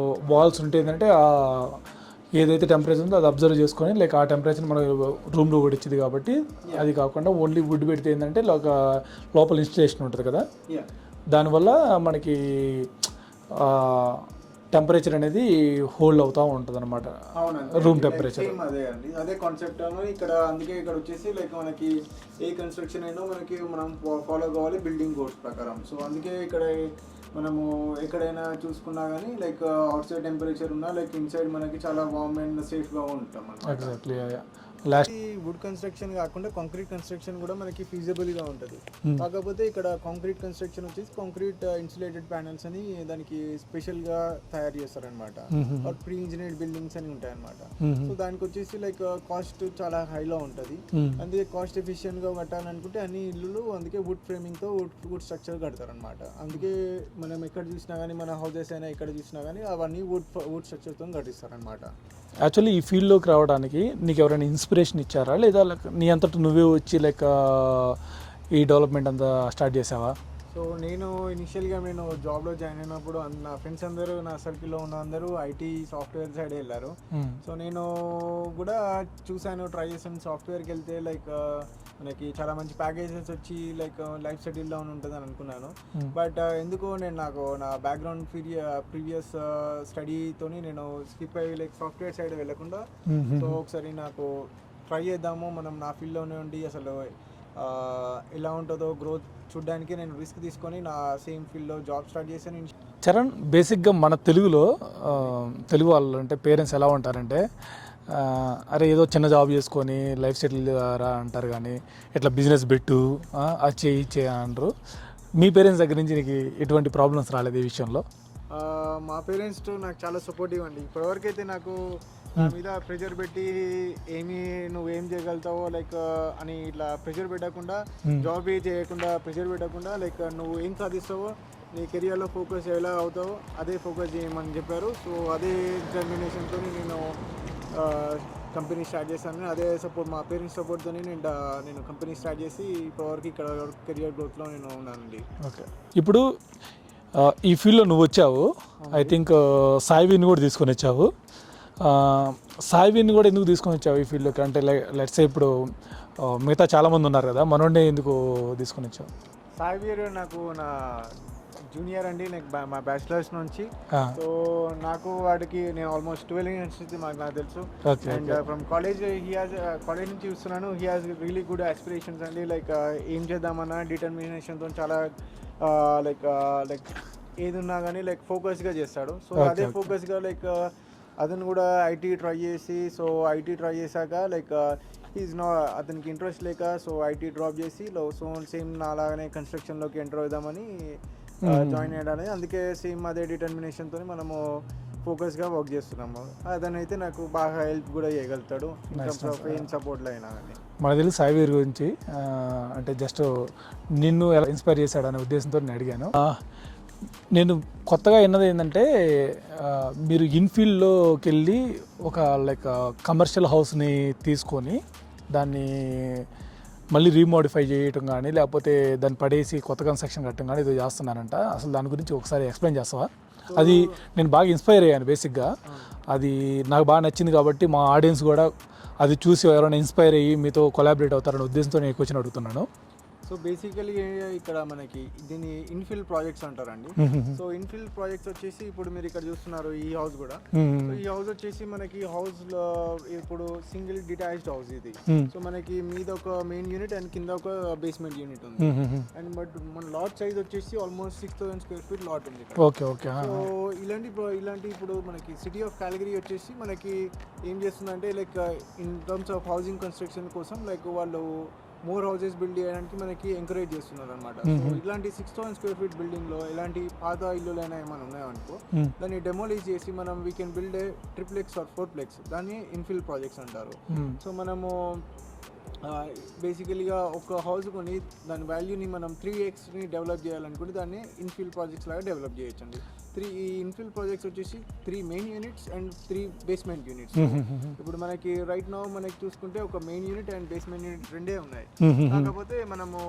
వాల్స్ ఉంటే ఏంటంటే ఏదైతే టెంపరేచర్ ఉందో అది అబ్జర్వ్ చేసుకొని లైక్ ఆ టెంపరేచర్ మన రూమ్లో కూడా ఇచ్చింది కాబట్టి అది కాకుండా ఓన్లీ వుడ్ పెడితే ఏంటంటే లోపల ఇన్స్టలేషన్ ఉంటుంది కదా, దానివల్ల మనకి టెంపరేచర్ అనేది హోల్డ్ అవుతూ ఉంటుంది అనమాట, రూమ్ టెంపరేచర్. అదే కాన్సెప్ట్ ఇక్కడ. అందుకే ఇక్కడ వచ్చేసి లైక్ మనకి ఏ కన్స్ట్రక్షన్ అయినా మనం ఫాలో కావాలి బిల్డింగ్ కోడ్స్ ప్రకారం. సో అందుకే ఇక్కడ మనము ఎక్కడైనా చూసుకున్నా కానీ లైక్ అవుట్ సైడ్ టెంపరేచర్ ఉన్నా లైక్ ఇన్సైడ్ మనకి చాలా వార్మ్ అండ్ సేఫ్గా ఉంటాం. ఎగ్జాక్ట్లీ. లాస్ట్ వుడ్ కన్స్ట్రక్షన్ కాకుండా కాంక్రీట్ కన్స్ట్రక్షన్ కూడా మనకి feasible గా ఉంటుంది. కాకపోతే ఇక్కడ కాంక్రీట్ కన్స్ట్రక్షన్ వచ్చేసి కాంక్రీట్ ఇన్సులేటెడ్ ప్యానెల్స్ అని దానికి స్పెషల్ గా తయారు చేస్తారనమాట. ప్రీ ఇంజనీర్డ్ బిల్డింగ్స్ అని ఉంటాయి అనమాట. సో దానికి వచ్చేసి లైక్ కాస్ట్ చాలా హైలో ఉంటుంది. అందుకే కాస్ట్ ఎఫిషియెంట్ గా కట్టాలనుకుంటే అన్ని ఇల్లులు అందుకే వుడ్ ఫ్రేమింగ్ తో వుడ్ స్ట్రక్చర్ కడతారనమాట. అందుకే మనం ఎక్కడ చూసినా కానీ మన హౌసెస్ అయినా ఎక్కడ చూసినా కానీ అవన్నీ వుడ్ స్ట్రక్చర్ తో కట్టిస్తారనమాట. యాక్చువల్లీ ఈ ఫీల్డ్లోకి రావడానికి నీకు ఎవరైనా ఇన్స్పిరేషన్ ఇచ్చారా, లేదా నీ అంతటా నువ్వే వచ్చి లైక్ ఈ డెవలప్మెంట్ అంతా స్టార్ట్ చేసావా? సో నేను ఇనిషియల్గా నేను జాబ్లో జాయిన్ అయినప్పుడు నా ఫ్రెండ్స్ అందరూ నా సర్కిల్లో ఉన్న అందరూ ఐటీ సాఫ్ట్వేర్ సైడ్ వెళ్ళారు. సో నేను కూడా చూశాను, ట్రై చేశాను. సాఫ్ట్వేర్కి వెళ్తే లైక్ మనకి చాలా మంచి ప్యాకేజెస్ వచ్చి లైక్ లైఫ్ సెటిల్ డౌన్ ఉంటుంది అని అనుకున్నాను. బట్ ఎందుకో నాకు నా బ్యాక్గ్రౌండ్ ప్రీవియస్ స్టడీతోని నేను స్కిప్ అయ్యి లైక్ సాఫ్ట్వేర్ సైడ్ వెళ్ళకుండా సో ఒకసారి నాకు ట్రై చేద్దాము, మనం నా ఫీల్డ్లోనే ఉండి అసలు ఎలా ఉంటుందో గ్రోత్ చూడడానికి నేను రిస్క్ తీసుకొని నా సేమ్ ఫీల్డ్లో జాబ్ స్టార్ట్ చేశాను. చరణ్, బేసిక్గా మన తెలుగు వాళ్ళు అంటే పేరెంట్స్ ఎలా ఉంటారంటే, అరే ఏదో చిన్న జాబ్ చేసుకొని లైఫ్ సెటిల్ రా అంటారు, కానీ ఇట్లా బిజినెస్ పెట్టు, అది చేయి అంటారు. మీ పేరెంట్స్ దగ్గర నుంచి నీకు ఎటువంటి ప్రాబ్లమ్స్ రాలేదు ఈ విషయంలో? మా పేరెంట్స్ నాకు చాలా సపోర్టివ్ అండి. ఇప్పటివరకు అయితే నాకు నా మీద ప్రెషర్ పెట్టి నువ్వేం చేయగలుగుతావో లైక్ అని ఇట్లా ప్రెషర్ పెట్టకుండా, జాబ్ చేయకుండా ప్రెషర్ పెట్టకుండా లైక్ నువ్వు ఏం సాధిస్తావో నీ కెరియర్లో ఫోకస్ ఎలా అవుతావో అదే ఫోకస్ చేయమని చెప్పారు. సో అదే డిటర్మినేషన్తో నేను కంపెనీ స్టార్ట్ చేశాను. అదే సపోర్ట్, మా పేరెంట్స్ సపోర్ట్తో నేను కంపెనీ స్టార్ట్ చేసి ఇప్పటివరకు ఇక్కడ కెరియర్ గ్రోత్లో నేను ఉన్నానండి. ఓకే, ఇప్పుడు ఈ ఫీల్డ్లో నువ్వు వచ్చావు, ఐ థింక్ సాయివిని కూడా తీసుకొని వచ్చావు. సాయివిని కూడా ఎందుకు తీసుకొని వచ్చావు ఈ ఫీల్డ్లోకి? అంటే లెట్స్ ఇప్పుడు మిగతా చాలామంది ఉన్నారు కదా, మనోడే ఎందుకు తీసుకొని వచ్చావు? సాయివీర్ నాకు నా జూనియర్ అండి, మా బ్యాచిలర్స్ నుంచి. సో నాకు వాడికి నేను ఆల్మోస్ట్ 12 ఇయర్స్ నుంచి నాకు తెలుసు. అండ్ ఫ్రమ్ కాలేజ్ కాలేజ్ నుంచి చూస్తున్నాను, he has really good aspirations అండి. లైక్ ఏం చేద్దామన్నా డిటర్మినేషన్తో చాలా లైక్ ఏది ఉన్నా కానీ లైక్ ఫోకస్గా చేస్తాడు. సో అదే ఫోకస్గా లైక్ అతను కూడా ఐటీ ట్రై చేసి, సో ఐటీ ట్రై చేశాక లైక్ అతనికి ఇంట్రెస్ట్ లేక సో ఐటీ డ్రాప్ చేసి సో సేమ్ నాలాగానే కన్స్ట్రక్షన్లోకి ఎంటర్ అవుదామని జాయిన్ అయ్యాడని. అందుకే సేమ్ అదే డిటర్మినేషన్తో మనము ఫోకస్గా వర్క్ చేస్తున్నాము. అతనైతే నాకు బాగా హెల్ప్ కూడా చేయగలుగుతాడు ఇన్ టర్మ్స్ ఆఫ్ ఏం సపోర్ట్లో అయినా కానీ. మనకు తెలిసి సాయివీర్ గురించి అంటే జస్ట్ నిన్ను ఎలా ఇన్స్పైర్ చేశాడు అనే ఉద్దేశంతో నేను అడిగాను. నేను కొత్తగా విన్నది ఏంటంటే, మీరు ఇన్ఫీల్డ్లోకి వెళ్ళి ఒక లైక్ కమర్షియల్ హౌస్ని తీసుకొని దాన్ని మళ్ళీ రీమోడిఫై చేయటం కానీ, లేకపోతే దాన్ని పడేసి కొత్త కన్స్ట్రక్షన్ కట్టడం కానీ ఏదో చేస్తున్నానంట. అసలు దాని గురించి ఒకసారి ఎక్స్ప్లెయిన్ చేస్తావా? అది నేను బాగా ఇన్స్పైర్ అయ్యాను బేసిక్గా. అది నాకు బాగా నచ్చింది కాబట్టి మా ఆడియన్స్ కూడా అది చూసి ఎవరైనా ఇన్స్పైర్ అయ్యి మీతో కొలాబరేట్ అవుతారనే ఉద్దేశంతో నేను క్వశ్చన్ అడుగుతున్నాను. సో బేసికలీ ఇక్కడ మనకి దీన్ని ఇన్ఫిల్ ప్రాజెక్ట్స్ అంటారండి. సో ఇన్ఫిల్ ప్రాజెక్ట్స్ వచ్చేసి ఇప్పుడు మీరు ఇక్కడ చూస్తున్నారు ఈ హౌస్ కూడా. సో ఈ హౌస్ వచ్చేసి మనకి హౌస్ లో ఇప్పుడు సింగిల్ డిటాచ్డ్ హౌస్ ఇది. సో మనకి మీద ఒక మెయిన్ యూనిట్ అండ్ కింద ఒక బేస్మెంట్ యూనిట్ ఉంది. అండ్ బట్ మన లాట్ సైజ్ వచ్చేసి ఆల్మోస్ట్ 6,000 స్క్వేర్ ఫీట్ లాట్ ఉంది. సో ఇలాంటి ఇప్పుడు మనకి సిటీ ఆఫ్ క్యాల్గరీ వచ్చేసి మనకి ఏం చేస్తుందంటే like in terms of housing construction కోసం లైక్ వాళ్ళు మోర్ హౌసెస్ బిల్డ్ చేయడానికి మనకి ఎంకరేజ్ చేస్తున్నారు అనమాట. సో ఇలాంటి 6,000 స్క్వేర్ ఫీట్ బిల్డింగ్ లో ఎలాంటి పాత ఇల్లులైనా ఏమైనా ఉన్నాయనుకో దాన్ని డెమోలిష్ చేసి మనం we can build a triplex or fourplex, దాన్ని ఇన్ఫిల్ ప్రాజెక్ట్స్ అంటారు. సో మనము బేసికలీగా ఒక హౌస్ కొని దాని వాల్యూని మనం 3xని డెవలప్ చేయాలనుకుంటే దాన్ని ఇన్ఫిల్ ప్రాజెక్ట్స్ లాగా డెవలప్ చేయొచ్చండి. ఈ ఇన్ఫిల్ ప్రాజెక్ట్స్ వచ్చేసి 3 main units and 3 basement units. ఇప్పుడు మనకి రైట్ నౌ మనకి చూసుకుంటే ఒక main unit and basement unit రెండే ఉన్నాయి. కాకపోతే మనము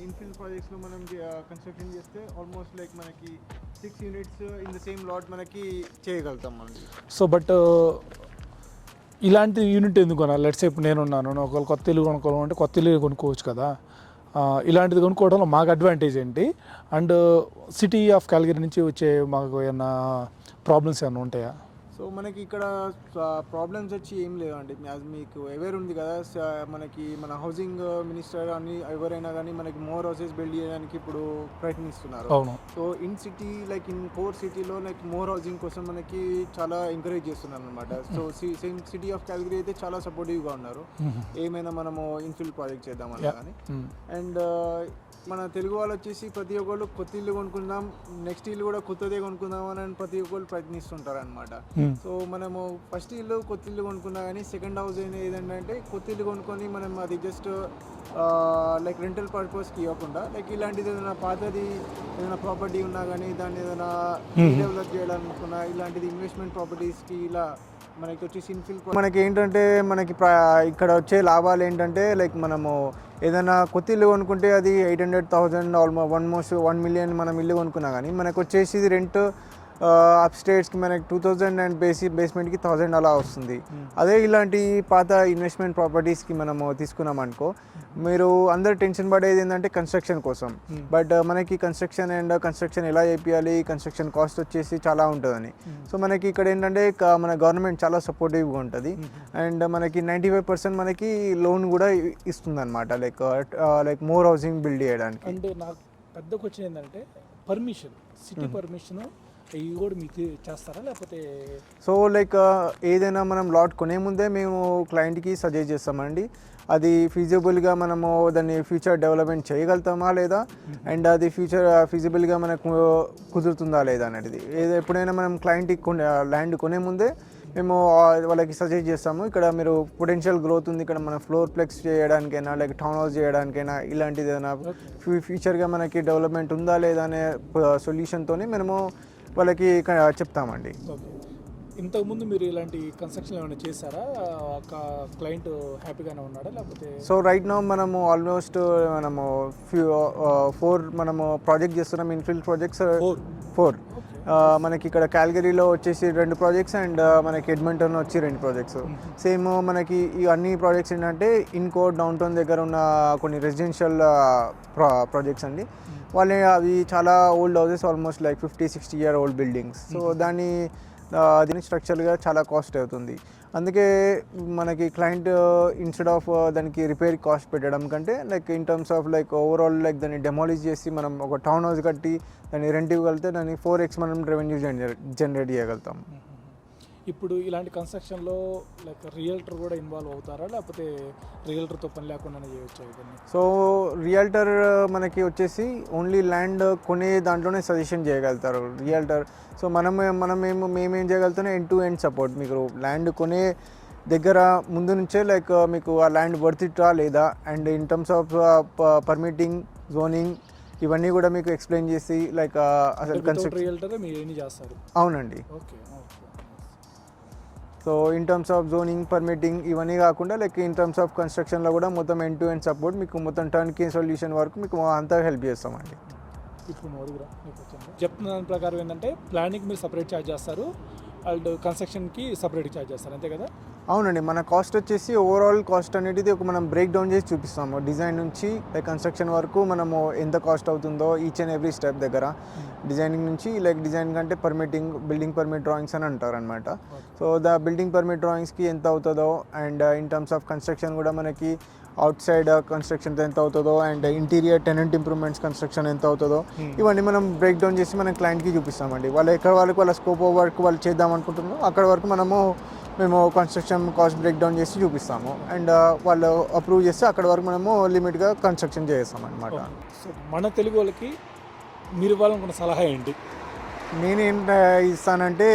ఇన్ఫిల్ ప్రాజెక్ట్స్ లో మనం కన్స్ట్రక్షన్ చేస్తే ఆల్మోస్ట్ లైక్ మనకి 6 units in the same lot మనకి చేయగలుగుతాం మనం. సో బట్ ఇలాంటి యూనిట్ ఎందుకు కొనాలి? లెట్స్ ఇప్పుడు నేనున్నాను, ఒకవేళ కొత్త ఇల్లు కొనుక్కోవాలంటే కొత్త ఇల్లు కొనుక్కోవచ్చు కదా. ఇలాంటిది కొనుక్కోవడంలో మాకు అడ్వాంటేజ్ ఏంటి? అండ్ సిటీ ఆఫ్ క్యాల్గరీ నుంచి వచ్చే మాకు ఏమైనా ప్రాబ్లమ్స్ ఏమైనా ఉంటాయా? సో సో మనకి ఇక్కడ ప్రాబ్లమ్స్ వచ్చి ఏం లేవండి. మీకు అవేర్ ఉంది కదా, మనకి మన హౌసింగ్ మినిస్టర్ అని ఎవరైనా కానీ మనకి మోర్ హౌసెస్ బిల్డ్ చేయడానికి ఇప్పుడు ప్రయత్నిస్తున్నారు. అవును. So in city like in core సిటీలో లైక్ మోర్ హౌసింగ్ కోసం మనకి చాలా ఎంకరేజ్ చేస్తున్నారు అనమాట. So same city of Calgary అయితే చాలా సపోర్టివ్గా ఉన్నారు. ఏమైనా మనము ఇన్ఫిల్ ప్రాజెక్ట్ చేద్దామన్నా కానీ. అండ్ మన తెలుగు వాళ్ళు వచ్చేసి ప్రతి ఒక్కళ్ళు కొత్త ఇల్లు కొనుక్కుందాం, నెక్స్ట్ ఇల్లు కూడా కొత్తదే కొనుక్కుందాం అని ప్రతి ఒక్కళ్ళు ప్రయత్నిస్తుంటారు అనమాట. సో మనము ఫస్ట్ ఇల్లు కొత్త ఇల్లు కొనుక్కున్నా కానీ సెకండ్ హౌస్ ఏదంటే కొత్త ఇల్లు కొనుక్కొని మనం అది జస్ట్ లైక్ రెంటల్ పర్పస్కి ఇవ్వకుండా లైక్ ఇలాంటిది ఏదైనా పాతది ఏదైనా ప్రాపర్టీ ఉన్నా కానీ దాన్ని ఏదైనా డెవలప్ చేయాలనుకున్నా ఇలాంటిది ఇన్వెస్ట్మెంట్ ప్రాపర్టీస్కి ఇలా మనకి వచ్చేసి ఇన్ఫిల్ మనకి ఏంటంటే మనకి ఇక్కడ వచ్చే లాభాలు ఏంటంటే లైక్ మనము ఏదైనా కొత్త ఇల్లు కొనుక్కుంటే అది 800,000 ఆల్మోస్ట్ 1 million మనం ఇల్లు కొనుక్కున్నా కానీ మనకు వచ్చేసి రెంట్ అప్ స్టేట్స్కి మనకి 2,000 అండ్ బేస్మెంట్కి 1,000 అలా వస్తుంది. అదే ఇలాంటి పాత ఇన్వెస్ట్మెంట్ ప్రాపర్టీస్కి మనము తీసుకున్నాం అనుకో, మీరు అందరు టెన్షన్ పడేది ఏంటంటే కన్స్ట్రక్షన్ కోసం. బట్ మనకి కన్స్ట్రక్షన్ ఎలా చేయాలి, కన్స్ట్రక్షన్ కాస్ట్ వచ్చేసి చాలా ఉంటుందని. సో మనకి ఇక్కడ ఏంటంటే మన గవర్నమెంట్ చాలా సపోర్టివ్గా ఉంటుంది. అండ్ మనకి 95% మనకి లోన్ కూడా ఇస్తుంది అనమాట, లైక్ మోర్ హౌసింగ్ బిల్డ్ చేయడానికి. అంటే నాకు పెద్ద క్వశ్చన్ ఏంటంటే పర్మిషన్, సిటీ పర్మిషన్ ఇవి కూడా మీకు చేస్తారా లేకపోతే? సో లైక్ ఏదైనా మనం లాట్ కొనే ముందే మేము క్లయింట్కి సజెస్ట్ చేస్తామండి, అది ఫీజిబుల్గా మనము దాన్ని ఫ్యూచర్ డెవలప్మెంట్ చేయగలుగుతామా లేదా, అండ్ అది ఫీజిబుల్గా మనకు కుదురుతుందా లేదా అనేది. ఎప్పుడైనా మనం క్లయింట్కి ల్యాండ్ కొనే ముందే మేము వాళ్ళకి సజెస్ట్ చేస్తాము, ఇక్కడ మీరు పొటెన్షియల్ గ్రోత్ ఉంది, ఇక్కడ మన ఫ్లోర్ ప్లెక్స్ చేయడానికైనా లైక్ టౌన్ హౌస్ చేయడానికైనా ఇలాంటిది ఏదైనా ఫ్యూచర్గా మనకి డెవలప్మెంట్ ఉందా లేదా అనే సొల్యూషన్తోనే మనము వాళ్ళకి చెప్తామండి. ఇంతకుముందు మీరు ఇలాంటి కన్స్ట్రక్షన్ ఏమైనా చేశారా? ఒక క్లయింట్ హ్యాపీగానే ఉన్నాడా లేకపోతే? సో రైట్ నౌ మనము ఆల్మోస్ట్ మనము 4 మనము ప్రాజెక్ట్ చేస్తున్నాం, ఇన్ఫిల్ ప్రాజెక్ట్స్ 4. మనకి ఇక్కడ క్యాల్గరీలో వచ్చేసి 2 ప్రాజెక్ట్స్ అండ్ మనకి ఎడ్మంటన్ వచ్చి 2 ప్రాజెక్ట్స్. సేమ్ మనకి ఈ అన్ని ప్రాజెక్ట్స్ ఏంటంటే ఇన్కోర్ డౌన్ టౌన్ దగ్గర ఉన్న కొన్ని రెసిడెన్షియల్ ప్రాజెక్ట్స్ అండి. అవి చాలా old houses, almost like 50-60 year old buildings. So దీని స్ట్రక్చర్గా చాలా కాస్ట్ అవుతుంది. అందుకే మనకి క్లయింట్ ఇన్స్టెడ్ ఆఫ్ దానికి రిపేర్ కాస్ట్ పెట్టడం కంటే like in terms of like overall like దాన్ని డెమాలిష్ చేసి మనం ఒక టౌన్ హౌస్ కట్టి దాన్ని రెంట్ ఇవ్వగలిగితే దాన్ని 4x మనం రెవెన్యూ జనరేట్ చేయగలుగుతాం. ఇప్పుడు ఇలాంటి కన్స్ట్రక్షన్లో లైక్ రియల్టర్ కూడా ఇన్వాల్వ్ అవుతారా లేకపోతే రియల్టర్తో పని లేకుండానే చేయవచ్చు ఇవన్నీ? సో రియల్టర్ మనకి వచ్చేసి ఓన్లీ ల్యాండ్ కొనే దాంట్లోనే సజెషన్ చేయగలుగుతారు రియల్టర్. సో మేమేం చేయగలుగుతాం, ఎండ్ టు ఎండ్ సపోర్ట్. మీకు ల్యాండ్ కొనే దగ్గర ముందు నుంచే లైక్ మీకు ఆ ల్యాండ్ వర్త్ ఇట్టా లేదా, and in terms of permitting, zoning ఇవన్నీ కూడా మీకు ఎక్స్ప్లెయిన్ చేసి లైక్ అసలు రియల్టర్ మీరు ఏం చేస్తారు? అవునండి. So in terms of zoning, permitting ఇవన్నీ కాకుండా లైక్ ఇన్ టర్మ్స్ ఆఫ్ కన్స్ట్రక్షన్లో కూడా మొత్తం ఎండ్ టు ఎండ్ సపోర్ట్ మీకు మొత్తం టర్న్కీ సొల్యూషన్ వరకు మీకు అంతా హెల్ప్ చేస్తామండి. ఇప్పుడు చెప్తున్న దాని ప్రకారం ఏంటంటే ప్లానింగ్ మీరు సపరేట్ ఛార్జ్ చేస్తారు అండ్ కన్స్ట్రక్షన్కి సపరేట్ ఛార్జ్ చేస్తారు, అంతే కదా? అవునండి. మన కాస్ట్ వచ్చేసి ఓవరాల్ కాస్ట్ అనేది ఒక మనం బ్రేక్ డౌన్ చేసి చూపిస్తాము. డిజైన్ నుంచి లైక్ కన్స్ట్రక్షన్ వరకు మనము ఎంత కాస్ట్ అవుతుందో ఈచ్ అండ్ ఎవ్రీ స్టెప్ దగ్గర, డిజైనింగ్ నుంచి లైక్ డిజైన్ కంటే పర్మిటింగ్, బిల్డింగ్ పర్మిట్ డ్రాయింగ్స్ అని అంటారు అనమాట. సో బిల్డింగ్ పర్మిట్ డ్రాయింగ్స్కి ఎంత అవుతుందో, and in terms of construction కూడా మనకి అవుట్ సైడ్ కన్స్ట్రక్షన్ ఎంత అవుతుందో, and interior tenant improvements construction ఎంత అవుతుందో ఇవన్నీ మనం బ్రేక్ డౌన్ చేసి మనం క్లయింట్కి చూపిస్తామండి. వాళ్ళ స్కోప్ ఆఫ్ వర్క్ వాళ్ళు చేద్దాం అనుకుంటున్నారో అక్కడ వరకు మేము కన్స్ట్రక్షన్ కాస్ట్ బ్రేక్ డౌన్ చేసి చూపిస్తాము, అండ్ వాళ్ళు అప్రూవ్ చేస్తే అక్కడ వరకు మనము లిమిట్గా కన్స్ట్రక్షన్ చేస్తాం అనమాట. సో మన తెలుగు వాళ్ళకి మీరు ఇవ్వాలనుకున్న సలహా ఏంటి? నేనేం ఇస్తానంటే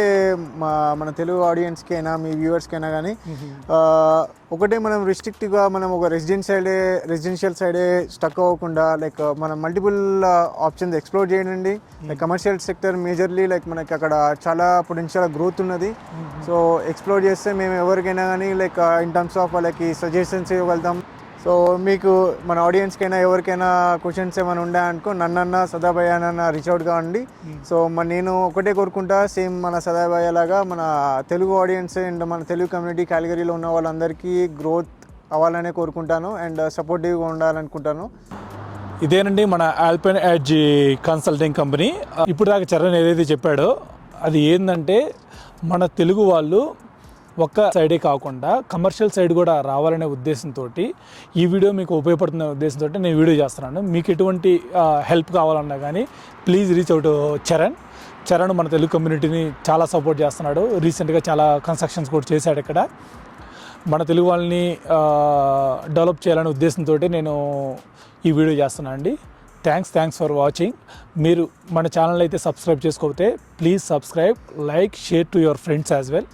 మన తెలుగు ఆడియన్స్కి అయినా మీ వ్యూవర్స్కి అయినా కానీ ఒకటే, మనం రిస్ట్రిక్ట్గా మనం ఒక రెసిడెన్షియల్ సైడే స్టక్ అవ్వకుండా లైక్ మనం మల్టిపుల్ ఆప్షన్స్ ఎక్స్ప్లోర్ చేయండి. Like commercial sector majorly like మనకి అక్కడ చాలా పొటెన్షియల్ గ్రోత్ ఉన్నది. సో ఎక్స్ప్లోర్ చేస్తే మేము ఎవరికైనా కానీ లైక్ ఇన్ టర్మ్స్ ఆఫ్ వాళ్ళకి సజెషన్స్ ఇవ్వగలుగుతాం. సో మీకు మన ఆడియన్స్కైనా ఎవరికైనా క్వశ్చన్స్ ఏమైనా ఉన్నాయనుకో నన్నన్నా సదాభయ్యనన్నా రీచ్ అవుట్ కావండి. సో నేను ఒకటే కోరుకుంటా, సేమ్ మన సదాభయ్య లాగా మన తెలుగు ఆడియన్స్ అండ్ మన తెలుగు కమ్యూనిటీ క్యాలిగరీలో ఉన్న వాళ్ళందరికీ గ్రోత్ అవ్వాలనే కోరుకుంటాను, అండ్ సపోర్టివ్గా ఉండాలనుకుంటాను. ఇదేనండి మన ఆల్పైన్ ఎడ్జ్ కన్సల్టింగ్ కంపెనీ. ఇప్పుడు దాకా చరణ్ ఏదైతే చెప్పాడో అది ఏంటంటే మన తెలుగు వాళ్ళు ఒక్క సైడే కాకుండా కమర్షియల్ సైడ్ కూడా రావాలనే ఉద్దేశంతో ఈ వీడియో మీకు ఉపయోగపడుతున్న ఉద్దేశంతో నేను వీడియో చేస్తున్నాను. మీకు ఎటువంటి హెల్ప్ కావాలన్నా కానీ ప్లీజ్ రీచ్ అవుట్ చరణ్ మన తెలుగు కమ్యూనిటీని చాలా సపోర్ట్ చేస్తున్నాడు. రీసెంట్గా చాలా కన్స్ట్రక్షన్స్ కూడా చేశాడు ఇక్కడ. మన తెలుగు వాళ్ళని డెవలప్ చేయాలనే ఉద్దేశంతో నేను ఈ వీడియో చేస్తున్నాను అండి. Thanks for watching. మీరు మన ఛానల్ అయితే సబ్స్క్రైబ్ చేసుకోకపోతే please subscribe, like, share to your friends as well.